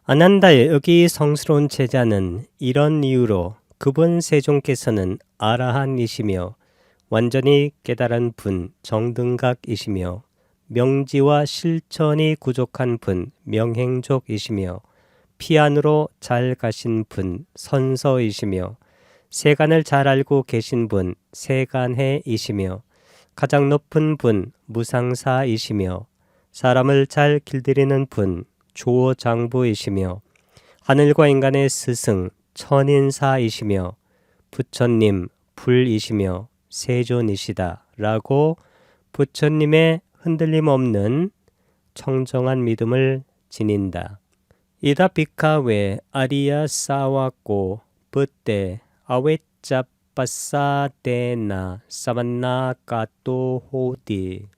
아난다의 여기 성스러운 제자는 이런 이유로 그분 세종께서는 아라한이시며 완전히 깨달은 분 정등각이시며 명지와 실천이 부족한 분 명행족이시며 피안으로 잘 가신 분 선서이시며 세간을 잘 알고 계신 분 세간해이시며 가장 높은 분 무상사이시며 사람을 잘 길들이는 분 조장부이시며 하늘과 인간의 스승 천인사이시며 부처님 불이시며 세존이시다 라고 부처님의 흔들림 없는 청정한 믿음을 지닌다. 이다 비카웨 아리야 사와코 부떼 아웨짜빠사데나 사만나 까또 호디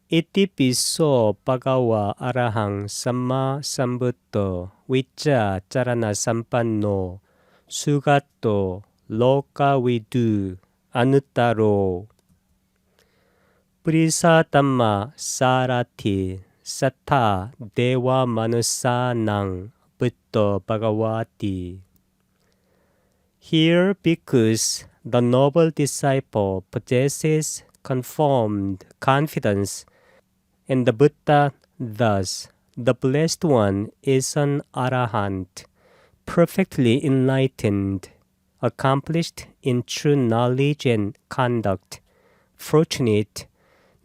이티피소 빠가와 아라항 삼마 삼부토 위짜 짜라나 삼판노 수가토 로카위두 아누따로 프리사담마 사라티 사타 데와 마누사낭 부토 바가와티. Here because the noble disciple possesses confirmed confidence in the Buddha, thus the Blessed One is an Arahant, perfectly enlightened, accomplished in true knowledge and conduct, fortunate,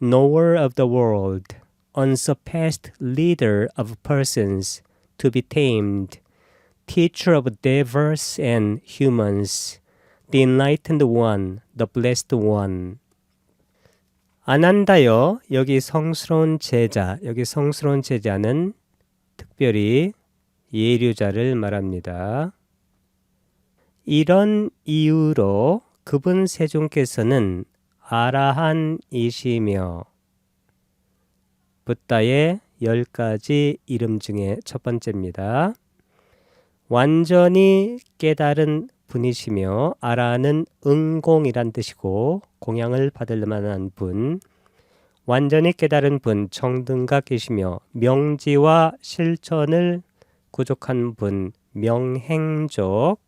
knower of the world, unsurpassed leader of persons to be tamed, teacher of devas and humans, the enlightened one, the blessed one. 아난다여 여기 성스러운 제자, 여기 성스러운 제자는 특별히 예류자를 말합니다. 이런 이유로 그분 세종께서는 아라한이시며 붓다의 10가지 이름 중에 첫 번째입니다. 완전히 깨달은 분이시며 아라는 응공이란 뜻이고 공양을 받을 만한 분, 완전히 깨달은 분 정등각이시며 명지와 실천을 구족한 분 명행족,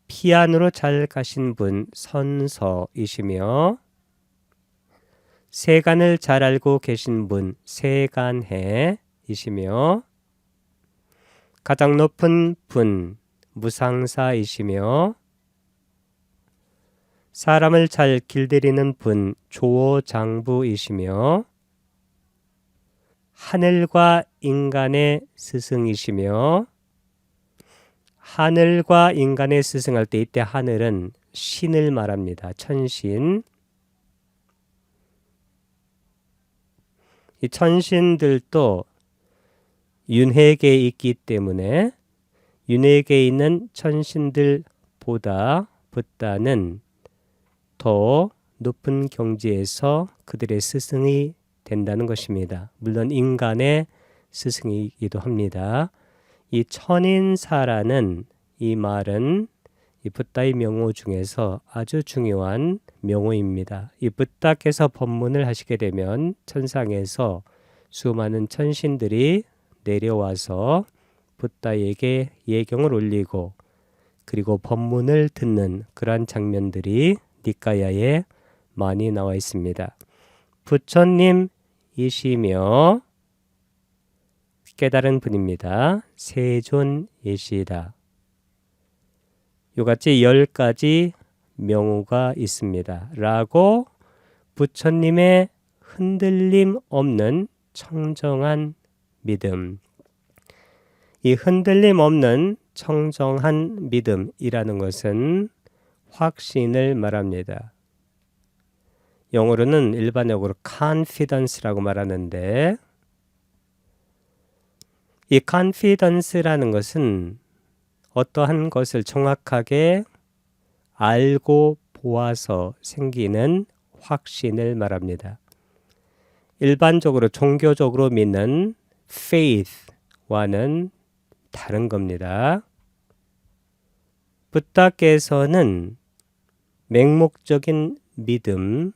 피안으로 잘 가신 분 선서이시며 세간을 잘 알고 계신 분 세간해이시며 가장 높은 분 무상사이시며 사람을 잘 길들이는 분 조장부이시며 하늘과 인간의 스승이시며 하늘과 인간의 스승할 때 이때 하늘은 신을 말합니다. 천신. 이 천신들도 윤회계에 있기 때문에 윤회계에 있는 천신들보다 붓다는 더 높은 경지에서 그들의 스승이 된다는 것입니다. 물론 인간의 스승이기도 합니다. 이 천인사라는 이 말은 이 붓다의 명호 중에서 아주 중요한 명호입니다. 이 붓다께서 법문을 하시게 되면 천상에서 수많은 천신들이 내려와서 붓다에게 예경을 올리고 그리고 법문을 듣는 그러한 장면들이 니까야에 많이 나와 있습니다. 부처님이시며 깨달은 분입니다. 세존이시다. 이같이 10가지 명호가 있습니다. 라고 부처님의 흔들림 없는 청정한 믿음. 이 흔들림 없는 청정한 믿음이라는 것은 확신을 말합니다. 영어로는 일반적으로 confidence라고 말하는데 이 confidence라는 것은 어떠한 것을 정확하게 알고 보아서 생기는 확신을 말합니다. 일반적으로 종교적으로 믿는 faith와는 다른 겁니다. 붓다께서는 맹목적인 믿음,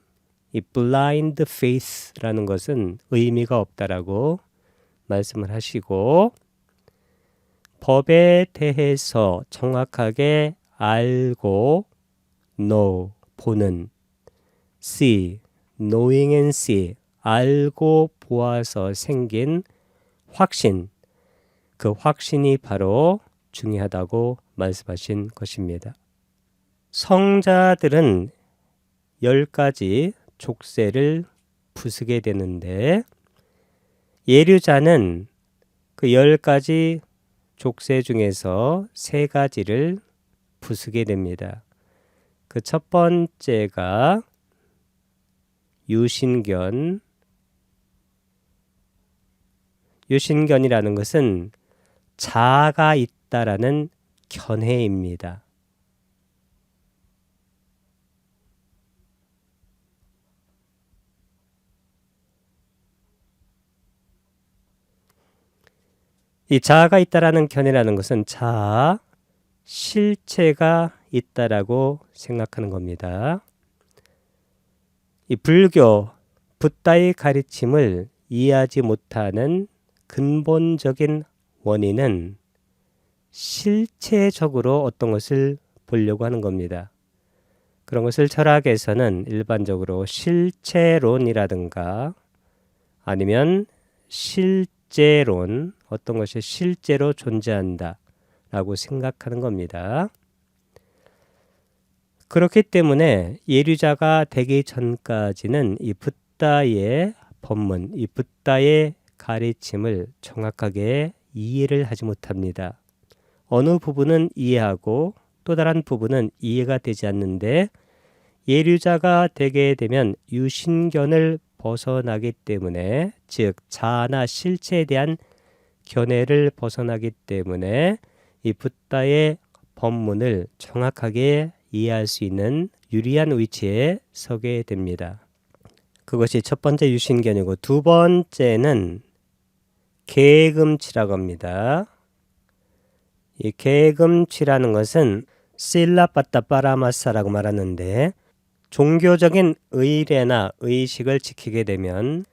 이 blind faith라는 것은 의미가 없다라고 말씀을 하시고 법에 대해서 정확하게 알고 know, 보는 see, knowing and see, 알고 보아서 생긴 확신, 그 확신이 바로 중요하다고 말씀하신 것입니다. 성자들은 10가지 족쇄를 부수게 되는데 예류자는 그 10가지 족쇄 중에서 3가지를 부수게 됩니다. 그 첫 번째가 유신견. 유신견이라는 것은 자아가 있다라는 견해입니다. 이 자아가 있다라는 견해라는 것은 자아, 실체가 있다라고 생각하는 겁니다. 이 불교, 붓다의 가르침을 이해하지 못하는 근본적인 원인은 실체적으로 어떤 것을 보려고 하는 겁니다. 그런 것을 철학에서는 일반적으로 실체론이라든가 아니면 실제론, 어떤 것이 실제로 존재한다 라고 생각하는 겁니다. 그렇기 때문에 예류자가 되기 전까지는 이 붓다의 법문, 이 붓다의 가르침을 정확하게 이해를 하지 못합니다. 어느 부분은 이해하고 또 다른 부분은 이해가 되지 않는데 예류자가 되게 되면 유신견을 벗어나기 때문에, 즉 자아나 실체에 대한 견해를 벗어나기 때문에 이 붓다의 법문을 정확하게 이해할 수 있는 유리한 위치에 서게 됩니다. 그것이 첫 번째 유신견이고, 두 번째는 계금치라고 합니다. 이 계금치라는 것은 실라빠따빠라마사라고 말하는데, 종교적인 의례나 의식을 지키게 되면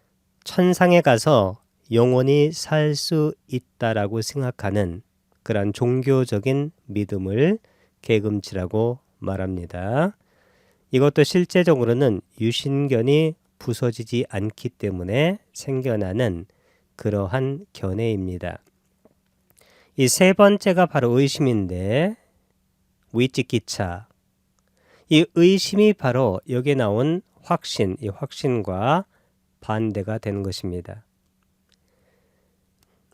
천상에 가서 영원히 살 수 있다라고 생각하는 그런 종교적인 믿음을 계금치라고 말합니다. 이것도 실제적으로는 유신견이 부서지지 않기 때문에 생겨나는 그러한 견해입니다. 이 세 번째가 바로 의심인데, 위치기차. 이 의심이 바로 여기에 나온 확신, 이 확신과 반대가 되는 것입니다.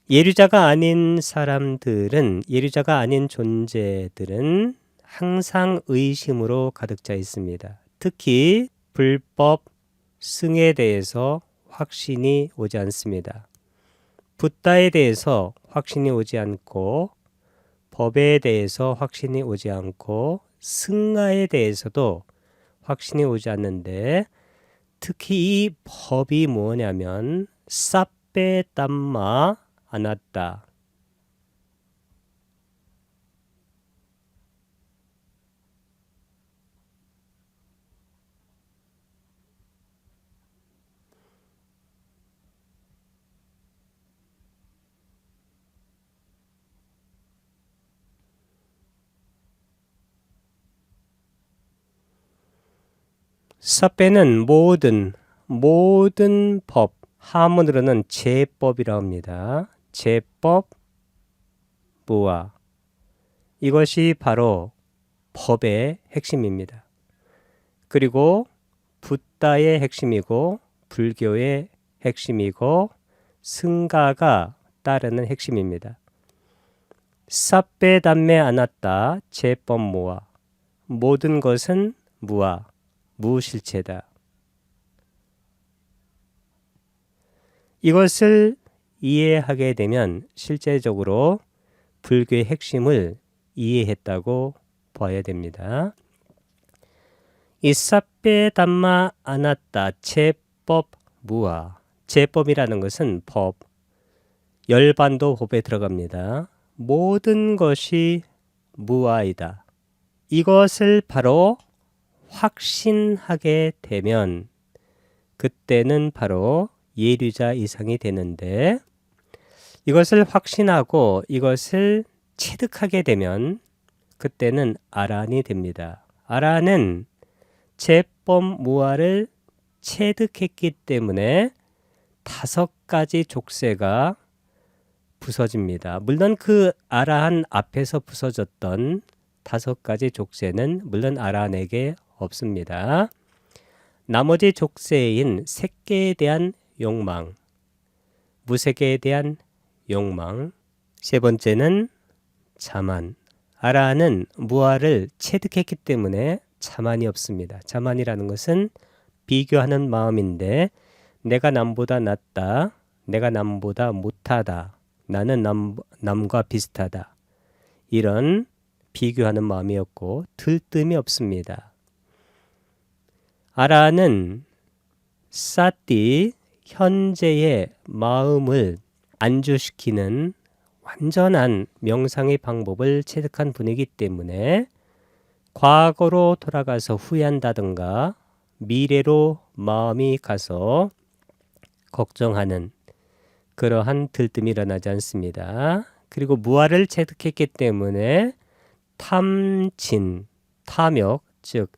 예류자가 아닌 사람들은, 예류자가 아닌 존재들은 항상 의심으로 가득 차 있습니다. 특히 불법 승에 대해서 확신이 오지 않습니다. 붓다에 대해서 확신이 오지 않고, 법에 대해서 확신이 오지 않고, 승가에 대해서도 확신이 오지 않는데, 특히 이 법이 뭐냐면 사페 담마 아나따, 사페는 모든 법, 한문으로는 제법이라고 합니다. 제법, 무아. 이것이 바로 법의 핵심입니다. 그리고 붓다의 핵심이고, 불교의 핵심이고, 승가가 따르는 핵심입니다. 사페 담메 아나따 제법 무아. 모든 것은 무아, 무실체다. 이것을 이해하게 되면 실제적으로 불교의 핵심을 이해했다고 봐야 됩니다. 이 사페 담마 아나따 제법 무아. 제법이라는 것은 법, 열반도 법에 들어갑니다. 모든 것이 무아이다. 이것을 바로 확신하게 되면 그때는 바로 예류자 이상이 되는데, 이것을 확신하고 이것을 체득하게 되면 그때는 아라한이 됩니다. 아라한은 제법무아를 체득했기 때문에 5가지 족쇄가 부서집니다. 물론 그 아라한 앞에서 부서졌던 5가지 족쇄는 물론 아라한에게 없습니다. 나머지 족쇄인 색계에 대한 욕망, 무색에 대한 욕망, 세 번째는 자만. 아라한은 무아를 체득했기 때문에 자만이 없습니다. 자만이라는 것은 비교하는 마음인데 내가 남보다 낫다, 내가 남보다 못하다, 나는 남과 비슷하다, 이런 비교하는 마음이었고 들뜸이 없습니다. 아라한은 사띠, 현재의 마음을 안주시키는 완전한 명상의 방법을 체득한 분이기 때문에 과거로 돌아가서 후회한다든가 미래로 마음이 가서 걱정하는 그러한 들뜸이 일어나지 않습니다. 그리고 무아를 체득했기 때문에 탐진, 탐욕, 즉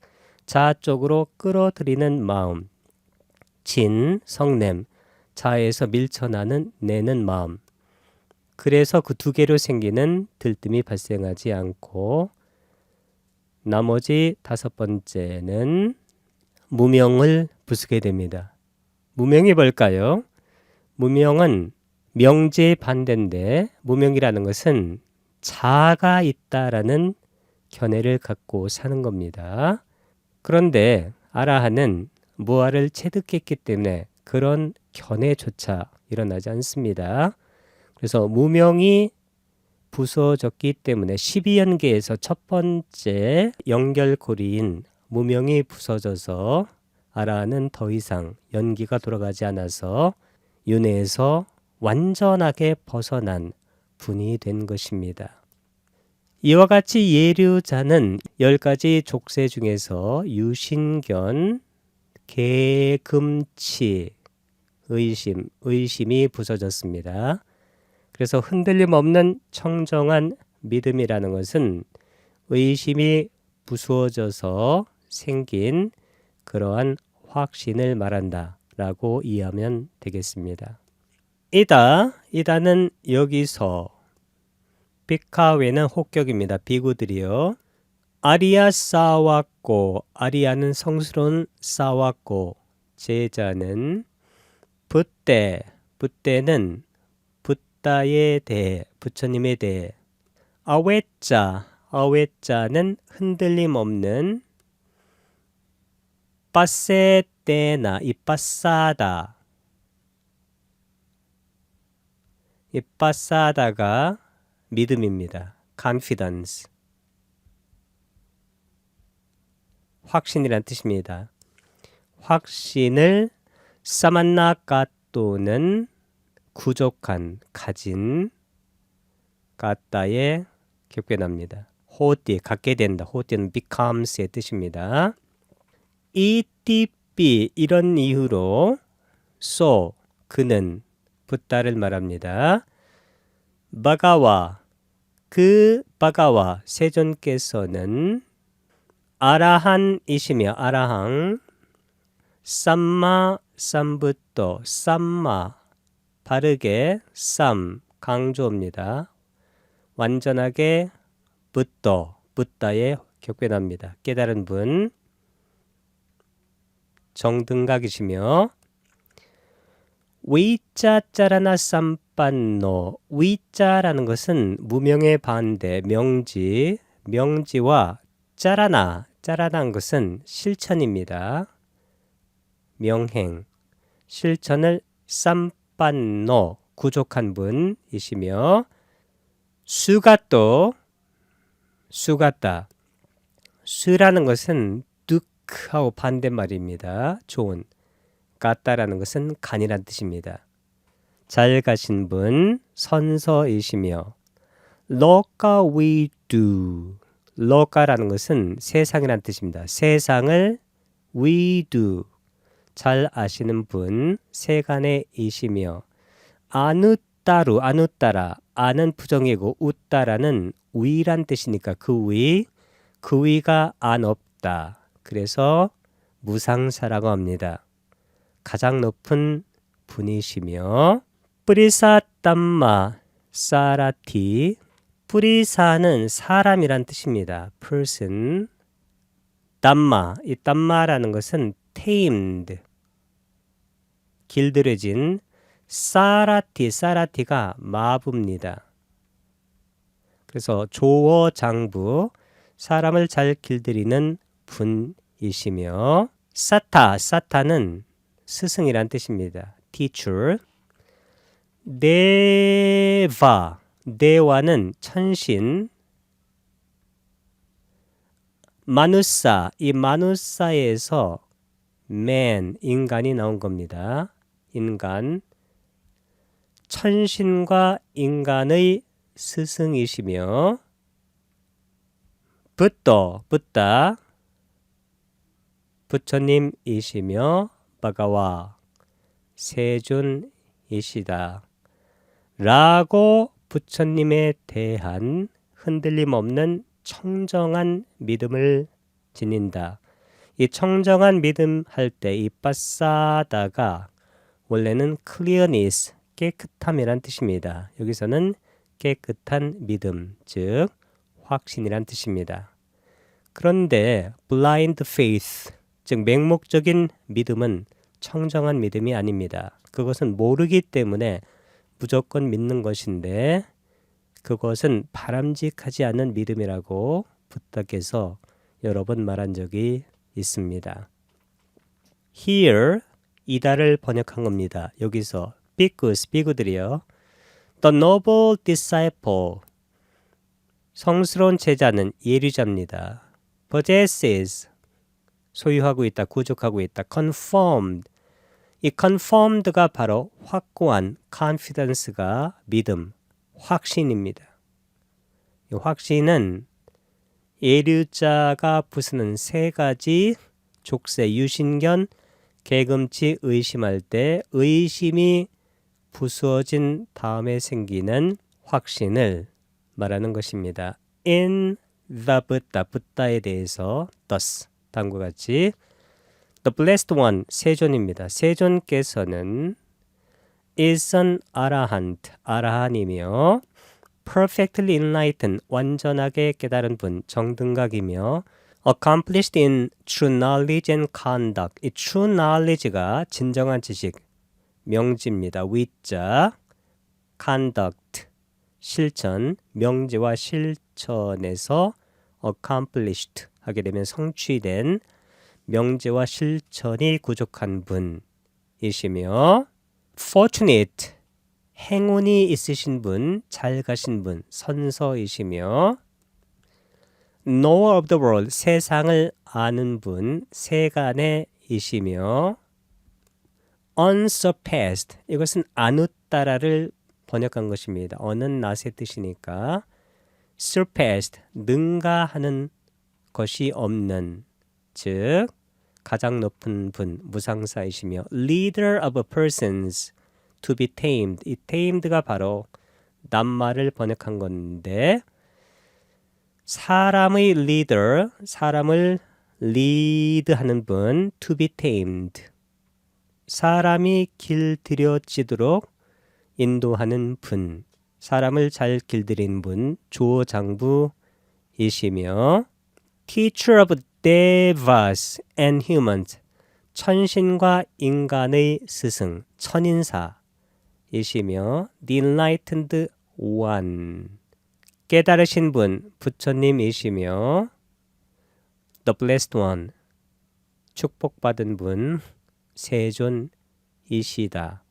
자아 쪽으로 끌어들이는 마음, 진, 성냄, 자아에서 밀쳐나는 내는 마음, 그래서 그 2개로 생기는 들뜸이 발생하지 않고 나머지 5번째는 무명을 부수게 됩니다. 무명이 뭘까요? 무명은 명제의 반대인데 무명이라는 것은 자아가 있다라는 견해를 갖고 사는 겁니다. 그런데 아라한은 무아를 체득했기 때문에 그런 견해조차 일어나지 않습니다. 그래서 무명이 부서졌기 때문에 12연계에서 첫 번째 연결고리인 무명이 부서져서 아라한은 더 이상 연기가 돌아가지 않아서 윤회에서 완전하게 벗어난 분이 된 것입니다. 이와 같이 예류자는 10가지 족쇄 중에서 유신견, 개금치, 의심이 부서졌습니다. 그래서 흔들림 없는 청정한 믿음이라는 것은 의심이 부수어져서 생긴 그러한 확신을 말한다 라고 이해하면 되겠습니다. 이다는 여기서 비카웨는 혹격입니다. 비구들이요. 아리아 싸웠고, 아리아는 성스러운 싸웠고, 제자는 붓대는 붓다에 대해, 부처님에 대해, 아웨자는 흔들림 없는 빠세때나 이 빠사다가 믿음입니다. confidence, 확신이란 뜻입니다. 확신을 사만나까또는 부족한, 가진, 갖다에 격변합니다. 호띠, 갖게 된다. 호띠는 becomes의 뜻입니다. 이띠삐, 이런 이유로 그는 붓다를 말합니다. 바가와, 그 바가와 세존께서는 아라한이시며 아라한 쌈마 쌈부터 쌈마 바르게 강조입니다. 완전하게 붓다에 격변합니다. 깨달은 분 정등각이시며 위자짜라나 쌈빤노, 위자라는 것은 무명의 반대 명지와 짜라나는 것은 실천입니다. 명행, 실천을 쌈빤노, 구족한 분이시며 수가다, 수라는 것은 득하고 반대말입니다. 좋은, 같다라는 것은 간이란 뜻입니다. 잘 가신 분, 선서이시며 로카라는 것은 세상이란 뜻입니다. 세상을 잘 아시는 분, 세간에 이시며 웃다루 안 웃다라 아는 부정이고 웃다라는 위란 뜻이니까 그 위가 안 없다. 그래서 무상사라고 합니다. 가장 높은 분이시며 뿌리사 땀마 사라티 뿌리사는 사람이란 뜻입니다. person 땀마 이 땀마라는 것은 tamed 길들여진 사라티가 마부입니다. 그래서 조어 장부 사람을 잘 길들이는 분이시며 사타는 스승이란 뜻입니다. teacher 데와는 천신 마누사 이 마누사에서 man 인간이 나온 겁니다. 인간 천신과 인간의 스승이시며 붓다 부처님이시며 바가와 세존이시다 라고 부처님에 대한 흔들림 없는 청정한 믿음을 지닌다. 이 청정한 믿음 할 때 이 빠싸다가 원래는 clearness 깨끗함이란 뜻입니다. 여기서는 깨끗한 믿음 즉 확신이란 뜻입니다. 그런데 blind faith 즉 맹목적인 믿음은 청정한 믿음이 아닙니다. 그것은 모르기 때문에 무조건 믿는 것인데 그것은 바람직하지 않은 믿음이라고 부탁해서 여러 번 말한 적이 있습니다. Here 이다를 번역한 겁니다. 여기서 비구들이요. The noble disciple 성스러운 제자는 예류자입니다. possesses 소유하고 있다, 구족하고 있다. confirmed 이 confirmed가 바로 확고한 confidence가 믿음, 확신입니다. 이 확신은 예류자가 부수는 세 가지 족쇄, 유신견, 개금치, 의심할 때 의심이 부수어진 다음에 생기는 확신을 말하는 것입니다. in the 붓다에 대해서 thus 다음과 같이 The blessed one 세존입니다. 세존께서는 is an arahant 아라한이며 perfectly enlightened 완전하게 깨달은 분 정등각이며 accomplished in true knowledge and conduct 이 true knowledge가 진정한 지식 명지입니다. 위자 conduct 실천 명제와 실천에서 accomplished 하게 되면 성취된 명제와 실천이 부족한 분이시며 fortunate 행운이 있으신 분, 잘 가신 분, 선서이시며 knower of the world 세상을 아는 분, 세간의이시며 unsurpassed 이것은 안 웃다라를 번역한 것입니다. 어는 낫의 뜻이니까 surpassed 능가하는 것이 없는 즉 가장 높은 분 무상사이시며 leader of persons to be tamed 이 tamed가 바로 낱말을 번역한 건데 사람의 leader 사람을 lead하는 분 to be tamed 사람이 길들여지도록 인도하는 분 사람을 잘 길들인 분 조장부이시며 teacher of devas and humans 천신과 인간의 스승 천인사이시며 the enlightened one 깨달으신 분 부처님이시며 the blessed one 축복받은 분 세존이시다